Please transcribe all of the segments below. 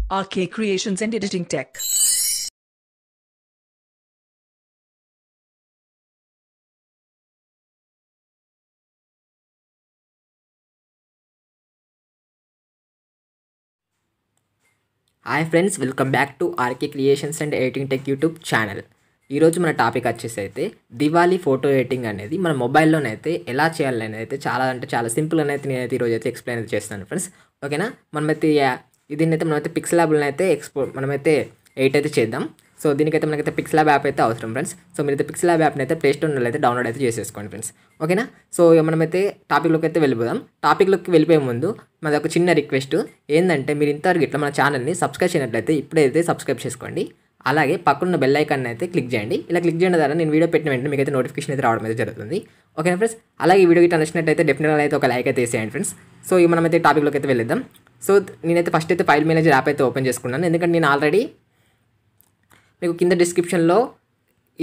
RK Creations and Editing Tech. Hi friends, welcome back to RK creations and editing tech YouTube channel. ఈరోజు మన topic వచ్చేసి అయితే Diwali photo editing అనేది మన మొబైల్లోనైతే ఎలా చేయాలని అయితే చాలా సింపుల్ అనేది నేనైతే ఈరోజు అయితే ఎక్స్ప్లెయిన్ అయితే చేస్తాను ఫ్రెండ్స్. ఓకేనా, మనమైతే దీన్నైతే మనమైతే పిక్సలాబ్లో అయితే మనమైతే ఎడిట్ అయితే చేద్దాం. సో దీనికైతే మనకైతే పిక్సలాబ్ యాప్ అయితే అవసరం ఫ్రెండ్స్. సో మీరైతే పిక్సలాబ్ యాప్ని అయితే ప్లే స్టోర్లో అయితే డౌన్లోడ్ అయితే చేసేసుకోండి ఫ్రెండ్స్. ఓకేనా, సో మనమైతే టాపిక్లోకి అయితే వెళ్ళిపోదాం. టాపిక్లోకి వెళ్ళిపోయే ముందు మాది ఒక చిన్న రిక్వెస్ట్ ఏంటంటే, మీరు ఇంతవరకు ఇట్లా మన ఛానల్ని సబ్స్క్రైబ్ చేయనట్లయితే ఇప్పుడైతే సబ్స్క్రైబ్ చేసుకోండి. అలాగే పక్కన బెల్ ఐకాన్ అయితే క్లిక్ చేయండి. ఇలా క్లిక్ చేయడం ద్వారా నేను వీడియో పెట్టిన వెంటనే మీకు అయితే నోటిఫికేషన్ అయితే రావడం అయితే జరుగుతుంది. ఓకేనా ఫ్రెండ్స్, అలాగే ఈ వీడియో గిట్ట నచ్చినట్టయితే డెఫినెట్గా అయితే ఒక లైక్ అయితే వేసేయండి ఫ్రెండ్స్. సో ఇవి మనమైతే టాపిక్లోకి అయితే వెళ్ళిద్దాం. సో నేనైతే ఫస్ట్ అయితే ఫైల్ మేనేజర్ యాప్ అయితే ఓపెన్ చేసుకున్నాను. ఎందుకంటే నేను ఆల్రెడీ మీకు కింద డిస్క్రిప్షన్లో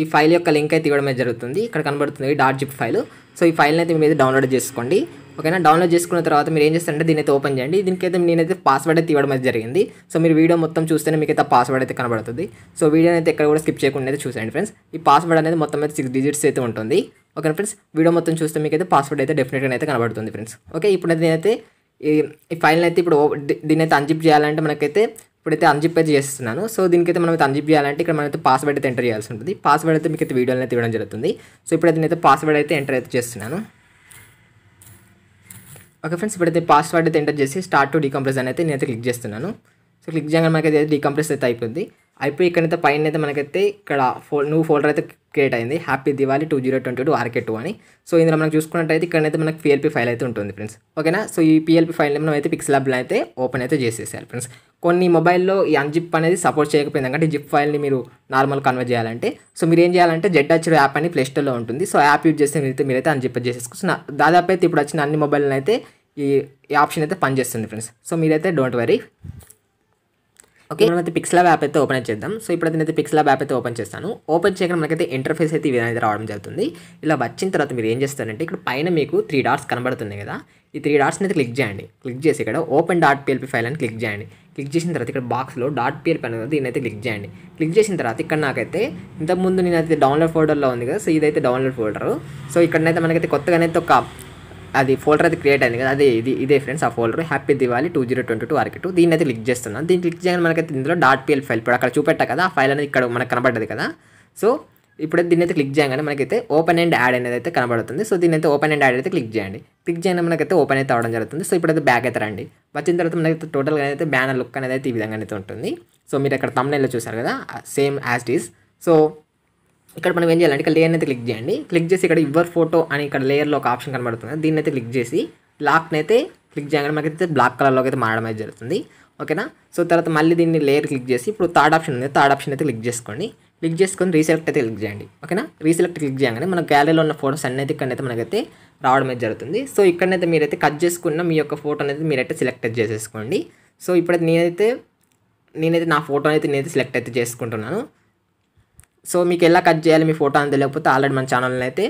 ఈ ఫైల్ యొక్క లింక్ అయితే ఇవ్వడం జరుగుతుంది. ఇక్కడ కనబడుతుంది .zip ఫైల్. సో ఈ ఫైల్ని అయితే మీరు డౌన్లోడ్ చేసుకోండి. ఓకేనా, డౌన్లోడ్ చేసుకున్న తర్వాత మీరు ఏం చేస్తారంటే దీని అయితే ఓపెన్ చేయండి. దీనికైతే నేనైతే పాస్వర్డ్ అయితే ఇవ్వడం అయితే జరిగింది. సో మీరు వీడియో మొత్తం చూస్తేనే మీకు అయితే పాస్వర్డ్ అయితే కనబడుతుంది. సో వీడియోని అయితే ఎక్కడ కూడా స్కిప్ చేయకుండా అయితే చూసేయండి ఫ్రెండ్స్. ఈ పాస్వర్డ్ అనేది మొత్తం అయితే 6 డిజిట్స్ అయితే ఉంటుంది. ఓకేనా ఫ్రెండ్స్, వీడియో మొత్తం చూస్తే మీకు అయితే పాస్వర్డ్ అయితే డెఫినెట్గా అయితే కనబడుతుంది ఫ్రెండ్స్. ఓకే, ఇప్పుడైతే నేనైతే ఈ ఫైల్ని అయితే ఇప్పుడు దీన్ని అన్జిప్ చేయాలంటే మనకైతే ఇప్పుడైతే అన్జిప్ అయితే చేస్తున్నాను. సో దీనికైతే మనం అయితే అన్జిప్ చేయాలంటే ఇక్కడ మనమైతే పాస్వర్డ్ అయితే ఎంటర్ చేయాల్సి ఉంటుంది. పాస్వర్డ్ అయితే మీకు అయితే వీడియోలో అయితే ఇవ్వడం జరుగుతుంది. సో ఇప్పుడైతే నేనైతే పాస్వర్డ్ అయితే ఎంటర్ అయితే చేస్తున్నాను. ఓకే ఫ్రెండ్స్, ఇప్పుడైతే పాస్వర్డ్ అయితే ఎంటర్ చేసి స్టార్ట్ టు డీకంప్రెస్ అని అయితే నేనైతే క్లిక్ చేస్తున్నాను. సో క్లిక్ చేయగానే మనకైతే డీకంప్రెస్ అయితే అయిపోయింది. అయిపోయి ఇక్కడైతే పైన అయితే మనకైతే ఇక్కడ న్యూ ఫోల్డర్ అయితే క్రియేట్ అయింది, హ్యాపీ దివాళీ 2022 RK2 అని. సో ఇందులో మనం చూసుకున్నట్టయితే ఇక్కడైతే మనకి PLP ఫైల్ అయితే ఉంటుంది ఫ్రెండ్స్. ఓకేనా, సో ఈ PLP ఫైల్ని మనం అయితే పిక్సలాబ్లో అయితే ఓపెన్ అయితే చేసేసారు ఫ్రెండ్స్. కొన్ని మొబైల్లో ఈ అన్జిప్ అనేది సపోర్ట్ చేయకపోయింది, అంటే జిప్ ఫైల్ని మీరు నార్మల్ కన్వర్ట్ చేయాలంటే సో మీరు ఏం చేయాలంటే ZH యాప్ అని ప్లే స్టోర్లో ఉంటుంది. సో యాప్ యూజ్ చేస్తే మీరైతే అన్జిప్ చేసేసుకోవచ్చు. దాదాపు అయితే ఇప్పుడు వచ్చిన అన్ని మొబైల్ని అయితే ఈ ఆప్షన్ అయితే పనిచేస్తుంది ఫ్రెండ్స్. సో మీరైతే డోంట్ వరీ. ఓకే, మనమైతే పిక్సలాబ్ యాప్ అయితే ఓపెన్ చేద్దాం. సో ఇప్పుడైతే నేనైతే పిక్సలాబ్ యాప్ అయితే ఓపెన్ చేస్తాను. ఓపెన్ చేయడం మనకైతే ఇంటర్ఫేస్ అయితే ఈ విధంగా అయితే రావడం జరుగుతుంది. ఇలా వచ్చిన తర్వాత మీరు ఏం చేస్తారంటే ఇక్కడ పైన మీకు 3 డాట్స్ కనబడుతున్నాయి కదా, ఈ 3 డాట్స్ని అయితే క్లిక్ చేయండి. క్లిక్ చేసి ఇక్కడ ఓపెన్ .plp ఫైల్ అని క్లిక్ చేయండి. క్లిక్ చేసిన తర్వాత ఇక్కడ బాక్స్లో .plp అనేది దీన్ని అయితే క్లిక్ చేయండి. క్లిక్ చేసిన తర్వాత ఇక్కడ నాకైతే ఇంతకుముందు నేనైతే డౌన్లోడ్ ఫోల్డర్లో ఉంది కదా, సో ఇదైతే డౌన్లోడ్ ఫోల్డరు. సో ఇక్కడనైతే మనకైతే కొత్తగానైతే ఒక అది ఫోల్డర్ అయితే క్రియేట్ అయింది కదా, అదే ఇదే ఫ్రెండ్స్ ఆ ఫోల్డర్ హ్యాపీ దివాళీ 2022 RK2. దీన్ని అయితే క్లిక్ చేస్తున్నాను. దీన్ని క్లిక్ చేయగానే మనకైతే ఇందులో .plp ఫైల్ ఇప్పుడు అక్కడ చూపెట్టా కదా, ఆ ఫైల్ అనేది ఇక్కడ మనకు కనబడ్డది కదా. సో ఇప్పుడైతే దీన్ని అయితే క్లిక్ చేయగానే మనకైతే ఓపెన్ అండ్ యాడ్ అనేది అయితే కనబడుతుంది. సో దీన్ని అయితే ఓపెన్ అండ్ యాడ్ అయితే క్లిక్ చేయండి. క్లిక్ చేయగానే మనకైతే ఓపెన్ అయితే అవడం జరుగుతుంది. సో ఇప్పుడైతే బ్యాక్ అయితే రండి. వచ్చిన తర్వాత మనకైతే టోటల్గా అయితే బ్యానర్ లుక్ అనేది అయితే ఈ విధంగా అయితే ఉంటుంది. సో మీరు ఇక్కడ thumbnail చూసారు కదా, same as it is. So ఇక్కడ మనం ఏం చేయాలంటే ఇక్కడ లేయర్ని అయితే క్లిక్ చేయండి. క్లిక్ చేసి ఇక్కడ యువర్ ఫోటో అని ఇక్కడ లేయర్లో ఒక ఆప్షన్ కనబడుతుంది, దీన్ని అయితే క్లిక్ చేసి బ్లాక్ని అయితే క్లిక్ చేయగానే మనకైతే బ్లాక్ కలర్లోకి అయితే మారడం అయితే జరుగుతుంది. ఓకేనా, సో తర్వాత మళ్ళీ దీన్ని లేయర్ క్లిక్ చేసి ఇప్పుడు థర్డ్ ఆప్షన్ ఉంది, థర్డ్ ఆప్షన్ అయితే క్లిక్ చేసుకోండి. క్లిక్ చేసుకొని రీసెలెక్ట్ అయితే క్లిక్ చేయండి. ఓకేనా, రీసెలెక్ట్ క్లిక్ చేయగానే మన గ్యాలరీలో ఉన్న ఫోటోస్ అన్నీ అయితే ఇక్కడైతే మనకైతే రావడం అయితే జరుగుతుంది. సో ఇక్కడనైతే మీరైతే కట్ చేసుకున్న మీ యొక్క ఫోటో అనేది మీరైతే సెలెక్ట్ అయితే చేసేసుకోండి. సో ఇప్పుడైతే నేనైతే నా ఫోటో అయితే నేనైతే సెలెక్ట్ అయితే చేసుకుంటున్నాను. సో మీకు ఎలా కట్ చేయాలి మీ ఫోటో అని తెలియకపోతే ఆల్రెడీ మన ఛానల్లో అయితే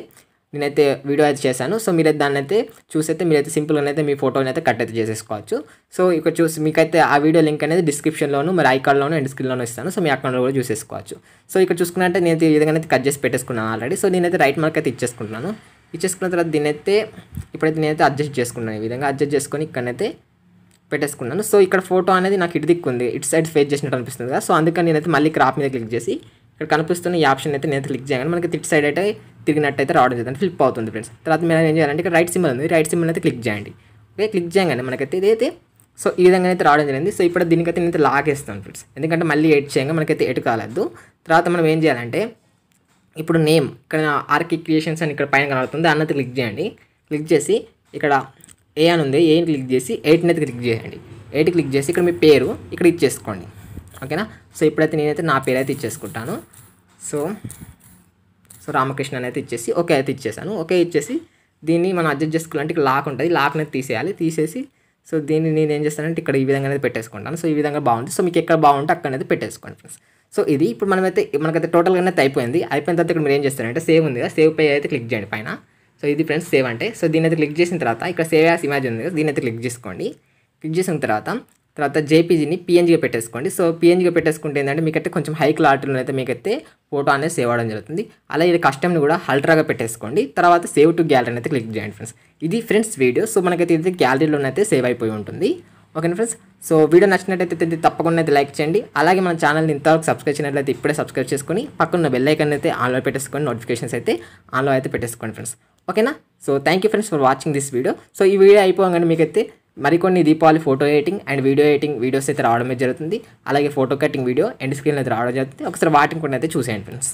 నేనైతే వీడియో అయితే చేశాను. సో మీరైతే దాన్ని అయితే చూసైతే మీరైతే సింపుల్గా అయితే మీ ఫోటోని అయితే కట్ అయితే చేసేసుకోవచ్చు. సో ఇక్కడ చూసి మీకైతే ఆ వీడియో లింక్ అనేది డిస్క్రిప్షన్లోను మరి ఐకార్డ్లోను ఎండ్ స్క్రీన్లోనూ ఇస్తాను. సో మీ అకౌంట్లో కూడా చూసేసుకోవచ్చు. సో ఇక్కడ చూసుకున్నట్టే నేను ఈ విధంగా అయితే కట్ చేసి పెట్టేసుకున్నాను ఆల్రెడీ. సో నేనైతే రైట్ మార్క్ అయితే ఇచ్చేసుకుంటున్నాను. ఇచ్చేసుకున్న తర్వాత ఇప్పుడైతే నేనైతే అడ్జస్ట్ చేసుకున్నాను. ఈ విధంగా అడ్జస్ట్ చేసుకొని ఇక్కడైతే పెట్టేసుకున్నాను. సో ఇక్కడ ఫోటో అనేది నాకు ఇటు దిక్కు ఉంది, ఇటు సైడ్ ఫేస్ చేసినట్టు అనిపిస్తుంది కదా. సో అందుకని నేనైతే మళ్ళీ క్రాప్ మీద క్లిక్ చేసి ఇక్కడ కనిపిస్తున్న ఈ ఆప్షన్ అయితే నేను క్లిక్ చేయగానే మనకి ఇటు సైడ్ అయితే తిరిగినట్టయితే రావడం జరుగుతుంది, ఫ్లిప్ అవుతుంది ఫ్రెండ్స్. తర్వాత మీరు ఏం చేయాలంటే ఇక్కడ రైట్ సింబల్ ఉంది, రైట్ సింబల్ అయితే క్లిక్ చేయండి. ఓకే, క్లిక్ చేయగానే మనకైతే ఇదైతే సో ఈ విధంగా అయితే రావడం జరిగింది. సో ఇప్పుడు దీనికైతే నేనైతే లాగేస్తాను ఫ్రెండ్స్, ఎందుకంటే మళ్ళీ ఎడిట్ చేయగా మనకైతే ఎటు కాలేదు. తర్వాత మనం ఏం చేయాలంటే ఇప్పుడు నేమ్ ఇక్కడ ఆర్కే క్రియేషన్స్ అని ఇక్కడ పైన కనబడుతుంది, అన్నది క్లిక్ చేయండి. క్లిక్ చేసి ఇక్కడ ఏ అని ఉంది, ఏని క్లిక్ చేసి 8 అయితే క్లిక్ చేయండి. 8 క్లిక్ చేసి ఇక్కడ మీ పేరు ఇక్కడ ఇచ్చేసుకోండి. ఓకేనా, సో ఇప్పుడైతే నేనైతే నా పేరు అయితే ఇచ్చేసుకుంటాను. సో రామకృష్ణ అయితే ఇచ్చేసి ఓకే అయితే ఇచ్చేసాను. ఓకే ఇచ్చేసి దీన్ని మనం అడ్జస్ట్ చేసుకోవాలంటే ఇక్కడ లాక్ ఉంటుంది, లాక్ని అయితే తీసేయాలి. తీసేసి సో దీన్ని నేను ఏం చేస్తానంటే ఇక్కడ ఈ విధంగా అయితే పెట్టేసుకుంటాను. సో ఈ విధంగా బాగుంటుంది. సో మీకు ఎక్కడ బాగుంటే అక్కడైతే పెట్టేసుకోండి ఫ్రెండ్స్. సో ఇది ఇప్పుడు మనకైతే టోటల్గా అయితే అయిపోయిన తర్వాత ఇక్కడ మీరు ఏం చేస్తారంటే సేవ్ ఉంది కదా, సేవ్ పై అయితే క్లిక్ చేయండి పైన. సో ఇది ఫ్రెండ్స్ సేవ్ అంటే. సో దీన్ని అయితే క్లిక్ చేసిన తర్వాత ఇక్కడ సేవ్ యాస్ ఇమేజ్ ఉంది కదా, దీన్ని అయితే క్లిక్ చేసుకోండి. క్లిక్ చేసిన తర్వాత తర్వాత జేపీజీని పిఎన్జీగా పెట్టేసుకోండి. సో పిఎన్జీగా పెట్టేసుకుంటే ఏంటంటే మీకైతే కొంచెం హై క్లారిటీలో అయితే మీకైతే ఫోటో అనేది సేవ్ అవ్వడం జరుగుతుంది. అలాగే ఇది కస్టమ్ని కూడా అల్ట్రాగా పెట్టేసుకోండి. తర్వాత సేవ్ టు గ్యాలరీ అయితే క్లిక్ చేయండి ఫ్రెండ్స్. ఇది ఫ్రెండ్స్ వీడియో. సో మనకైతే ఇది గ్యాలరీలోనైతే సేవ్ అయిపోయి ఉంటుంది. ఓకేనా ఫ్రెండ్స్. సో వీడియో నచ్చినట్టయితే తప్పకుండా అయితే లైక్ చేయండి. అలాగే మన ఛానల్ని ఇంతవరకు సబ్స్క్రైబ్ చేయనట్లయితే ఇప్పుడే సబ్స్క్రైబ్ చేసుకొని పక్కన బెల్ ఐకాన్ అయితే ఆన్లో పెట్టేసుకొని నోటిఫికేషన్స్ అయితే ఆన్లో అయితే పెట్టేసుకోండి ఫ్రెండ్స్. ఓకేనా. So thank you friends for watching this video. So ఈ వీడియో అయిపోగానే మీకైతే మరికొన్ని Deepavali photo editing and video editing videos అయితే రావడమే జరుగుతుంది. అలాగే photo cutting video end screen అయితే రావడం జరుగుతుంది. ఒకసారి వాటిని కూడా అయితే చూసేయండి ఫ్రెండ్స్.